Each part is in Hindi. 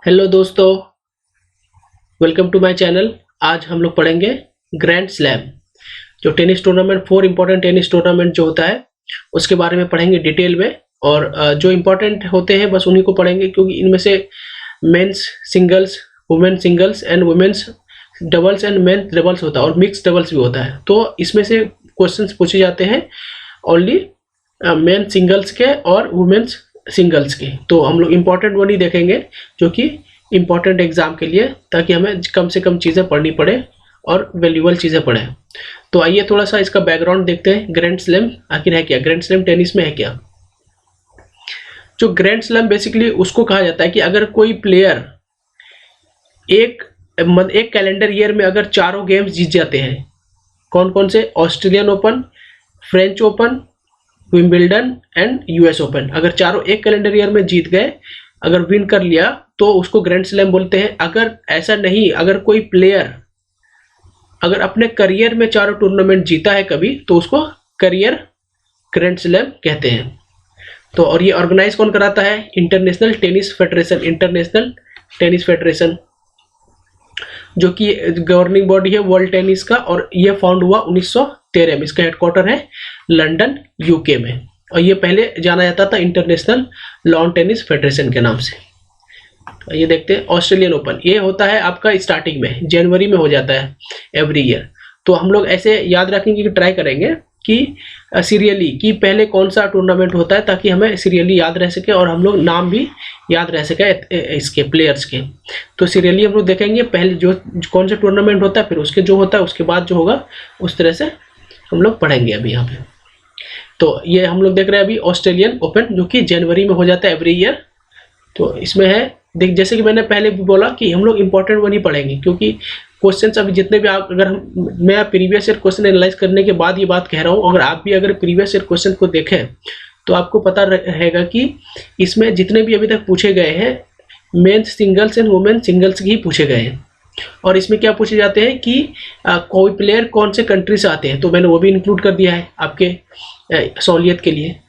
हेलो दोस्तों, वेलकम टू माय चैनल। आज हम लोग पढ़ेंगे ग्रैंड स्लैम, जो tennis tournament 4 important tennis tournament जो होता है उसके बारे में पढ़ेंगे डिटेल में। और जो इंपॉर्टेंट होते हैं बस उन्हीं को पढ़ेंगे, क्योंकि इनमें से men's singles, women singles and women's doubles and men doubles होता है और मिक्स डबल्स भी होता है। तो इसमें से क्वेश्चंस पूछे जाते हैं ओनली मेन सिंगल्स के और वुमेन्स सिंगल्स की। तो हम लोग इम्पॉर्टेंट वन ही देखेंगे जो कि इम्पॉर्टेंट एग्जाम के लिए, ताकि हमें कम से कम चीज़ें पढ़नी पड़े और वैल्यूबल चीज़ें पढ़े। तो आइए थोड़ा सा इसका बैकग्राउंड देखते हैं। ग्रैंड स्लैम आखिर है क्या, ग्रैंड स्लैम टेनिस में है क्या। जो ग्रैंड स्लैम बेसिकली उसको कहा जाता है कि अगर कोई प्लेयर एक कैलेंडर ईयर में अगर चारों गेम्स जीत जाते हैं, कौन कौन से, Australian open, French open, Wimbledon and US open, अगर चारों एक कैलेंडर ईयर में जीत गए, अगर विन कर लिया तो उसको ग्रैंड स्लैम बोलते हैं। अगर ऐसा नहीं, अगर कोई प्लेयर अगर अपने करियर में चारों टूर्नामेंट जीता है कभी, तो उसको करियर ग्रैंड स्लैम कहते हैं। तो और ये ऑर्गेनाइज कौन कराता है, international tennis federation, international tennis federation जो कि गवर्निंग बॉडी है वर्ल्ड टेनिस का, और ये फाउंड हुआ 1913 में। इसका हेडक्वार्टर है लंदन यूके में, और ये पहले जाना जाता था इंटरनेशनल लॉन टेनिस फेडरेशन के नाम से। तो ये देखते हैं ऑस्ट्रेलियन ओपन, ये होता है आपका स्टार्टिंग में, जनवरी में हो जाता है एवरी ईयर। तो हम लोग ऐसे याद रखेंगे कि ट्राई करेंगे कि सीरियली कि पहले कौन सा टूर्नामेंट होता है, ताकि हमें सीरियली याद रह सके और हम लोग नाम भी याद रह सके इसके प्लेयर्स के। तो सीरियली हम लोग देखेंगे पहले जो कौन सा टूर्नामेंट होता है, फिर उसके जो होता है उसके बाद जो होगा, उस तरह से हम लोग पढ़ेंगे अभी यहाँ पे। तो ये हम लोग देख रहे हैं अभी ऑस्ट्रेलियन ओपन, जो कि जनवरी में हो जाता है एवरी ईयर। तो इसमें है देख, जैसे कि मैंने पहले भी बोला कि हम लोग इंपॉर्टेंट वन ही पढ़ेंगे, क्योंकि क्वेश्चंस अभी जितने भी आप, अगर मैं प्रीवियस ईयर क्वेश्चन एनालाइज करने के बाद ये बात कह रहा हूँ, अगर आप भी अगर प्रीवियस ईयर क्वेश्चन को देखें तो आपको पता रहेगा कि इसमें जितने भी अभी तक पूछे गए हैं men's singles and women singles ही पूछे गए हैं। और इसमें क्या पूछे जाते हैं कि कोई प्लेयर कौन से कंट्री से आते हैं, तो मैंने वो भी इंक्लूड कर दिया है आपके सहूलियत के लिए।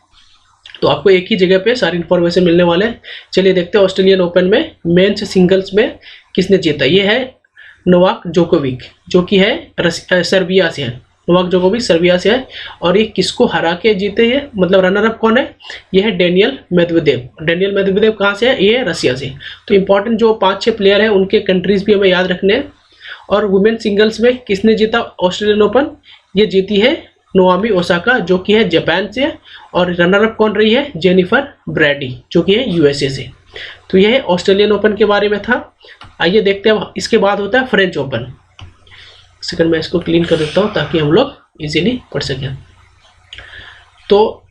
तो आपको एक ही जगह पे सारी इन्फॉर्मेशन मिलने वाले हैं। चलिए देखते हैं ऑस्ट्रेलियन ओपन में मेंस सिंगल्स में किसने जीता। ये है नोवाक जोकोविक, जो कि है सर्बिया से है। नोवाक जोकोविक सर्बिया से है, और ये किसको हरा के जीते, ये मतलब रनर अप कौन है, ये है डेनियल मेदवेदेव। डेनियल मेदवेदेव कहाँ से है, ये है रसिया से। तो इंपॉर्टेंट जो 5-6 प्लेयर हैं उनके कंट्रीज भी हमें याद रखने हैं। और वुमेन सिंगल्स में किसने जीता ऑस्ट्रेलियन ओपन, ये जीती है नोआमी ओसाका, जो कि है जापान से, और रनर अप कौन रही है, जेनिफर ब्रैडी, जो कि है यूएसए से। तो यह ऑस्ट्रेलियन ओपन के बारे में था। आइए देखते हैं इसके बाद होता है फ्रेंच ओपन। सेकंड मैं इसको क्लीन कर देता हूं ताकि हम लोग इजीली पढ़ सकें। तो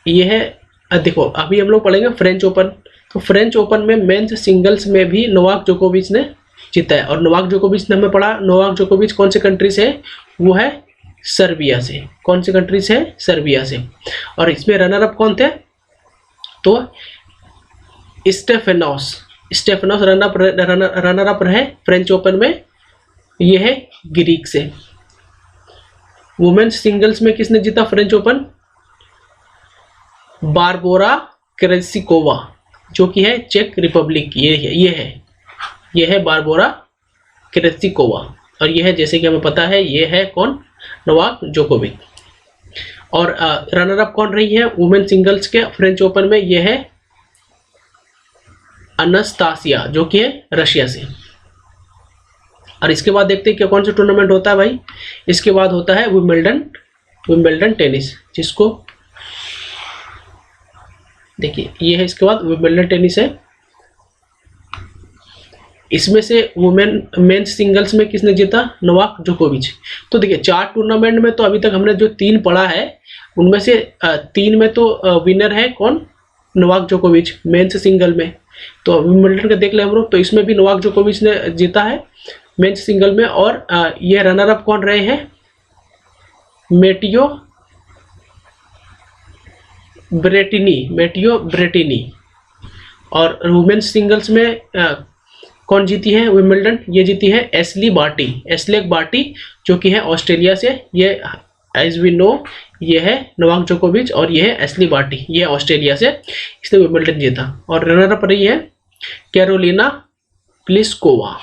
यह है, देखो अभी हम लोग पढ़ेंगे फ्रेंच ओपन। तो फ्रेंच ओपन में मेंस सिंगल्स में भी नोवाक जोकोविच ने जीता है, और नोवाक जोकोविच ने हमें पढ़ा, नोवाक जोकोविच कौन से कंट्री से है, वो है सर्बिया से। कौन से कंट्री से है, सर्बिया से। और इसमें रनर अप कौन थे, तो स्टेफेनोस रनर अप रहे फ्रेंच ओपन में, ये है ग्रीक से। वुमेन्स सिंगल्स में किसने जीता फ्रेंच ओपन, बारबोरा क्रेसिकोवा, जो कि है चेक रिपब्लिक। ये है बारबोरा क्रेसिकोवा, और ये है, जैसे कि हमें पता है, ये है कौन, नोवाक जोकोविक। और रनर अप कौन रही है वुमेन सिंगल्स के फ्रेंच ओपन में, ये है अनस्तासिया, जो कि है रशिया से। और इसके बाद देखते हैं कि कौन सा टूर्नामेंट होता है भाई। इसके बाद होता है विंबलडन टेनिस, जिसको देखिए ये है, इसके बाद विंबलडन टेनिस है। इसमें से वुमेन मेंस सिंगल्स में किसने जीता, नोवाक जोकोविच। तो देखिए 4 टूर्नामेंट में तो अभी तक हमने जो 3 पढ़ा है, उनमें से 3 में तो विनर है कौन, नोवाक जोकोविच मेंस सिंगल में। तो विंबलडन का देख ले हम लोग, तो इसमें भी नोवाक जोकोविच ने जीता है मेंस सिंगल में। और ये रनर अप कौन रहे हैं, मेटियो ब्रेटिनी। और वुमेन्स सिंगल्स में कौन जीती है विंबलडन, ये जीती है एस्लेक बार्टी, जो कि है ऑस्ट्रेलिया से। ये एज वी नो ये है नोवाक जोकोविच, और ये है एस्ली बार्टी, ये ऑस्ट्रेलिया से, इसने विंबलडन जीता। और रनर अप रही है कैरोलिना प्लिस्कोवा।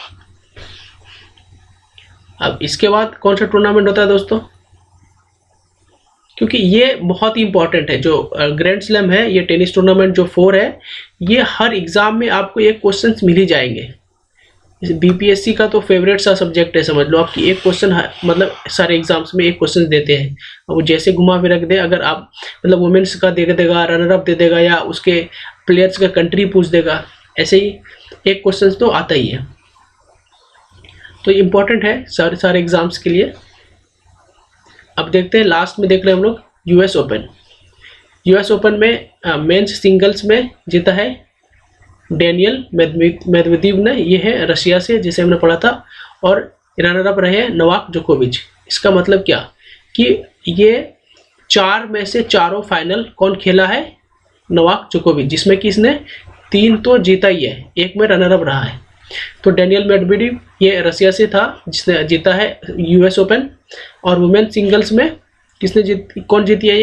अब इसके बाद कौन सा टूर्नामेंट होता है दोस्तों, क्योंकि ये बहुत ही इंपॉर्टेंट है। जो ग्रैंड स्लैम है, ये टेनिस टूर्नामेंट जो 4 है, ये हर एग्जाम में आपको एक क्वेश्चन मिल ही जाएंगे। बीपीएससी का तो फेवरेट सा सब्जेक्ट है, समझ लो आपकी एक क्वेश्चन, मतलब सारे एग्जाम्स में एक क्वेश्चन देते हैं। वो जैसे घुमा फिर रख दे, अगर आप मतलब वुमेन्स का दे देगा, रनर अप दे देगा, या उसके प्लेयर्स का कंट्री पूछ देगा, ऐसे ही एक क्वेश्चन तो आता ही है। तो इम्पोर्टेंट है सारे एग्जाम्स के लिए। अब देखते हैं, लास्ट में देख रहे हैं हम लोग यूएस ओपन। यूएस ओपन में मेंस सिंगल्स में जीता है डेनियल मेदवेदेव ने, ये है रशिया से, जिसे हमने पढ़ा था, और रनर अप रहे नोवाक जोकोविच। इसका मतलब क्या कि ये 4 में से चारों फाइनल कौन खेला है, नोवाक जोकोविच, जिसमें कि इसने 3 तो जीता ही है, एक में रनर अप रहा है। तो डेनियल मेदवेदेव ये रशिया से था, जिसने जीता है यूएस ओपन। और वुमेन सिंगल्स में किसने कौन जीती है,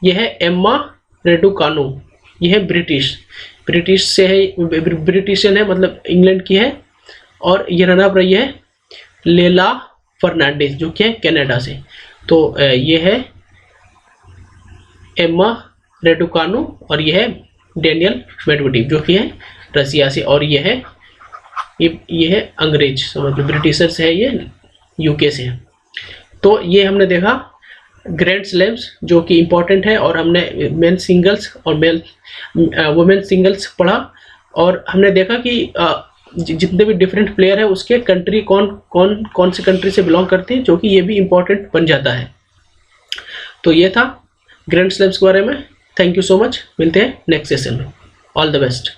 ये है एम्मा रेडुकानु, ये है ब्रिटिश से है, ब्रिटिशियन है, मतलब इंग्लैंड की है। और ये रनर अप रही है लेला फर्नांडिस, जो कि है कनाडा से। तो ये है एम्मा रेडुकानु और ये है डेनियल मेदवेदेव, जो कि है रसिया से। और ये है अंग्रेज, समझ लो ब्रिटिशर्स है, ये यूके से। तो ये हमने देखा ग्रैंड स्लैम्स जो कि इम्पोर्टेंट है, और हमने मेन सिंगल्स और वुमेन सिंगल्स पढ़ा। और हमने देखा कि जितने भी डिफरेंट प्लेयर है उसके कंट्री कौन से कंट्री से बिलोंग करते हैं, जो कि ये भी इम्पोर्टेंट बन जाता है। तो ये था ग्रैंड स्लैम्स के बारे में। थैंक यू सो मच, मिलते हैं नेक्स्ट सेशन में। All the best.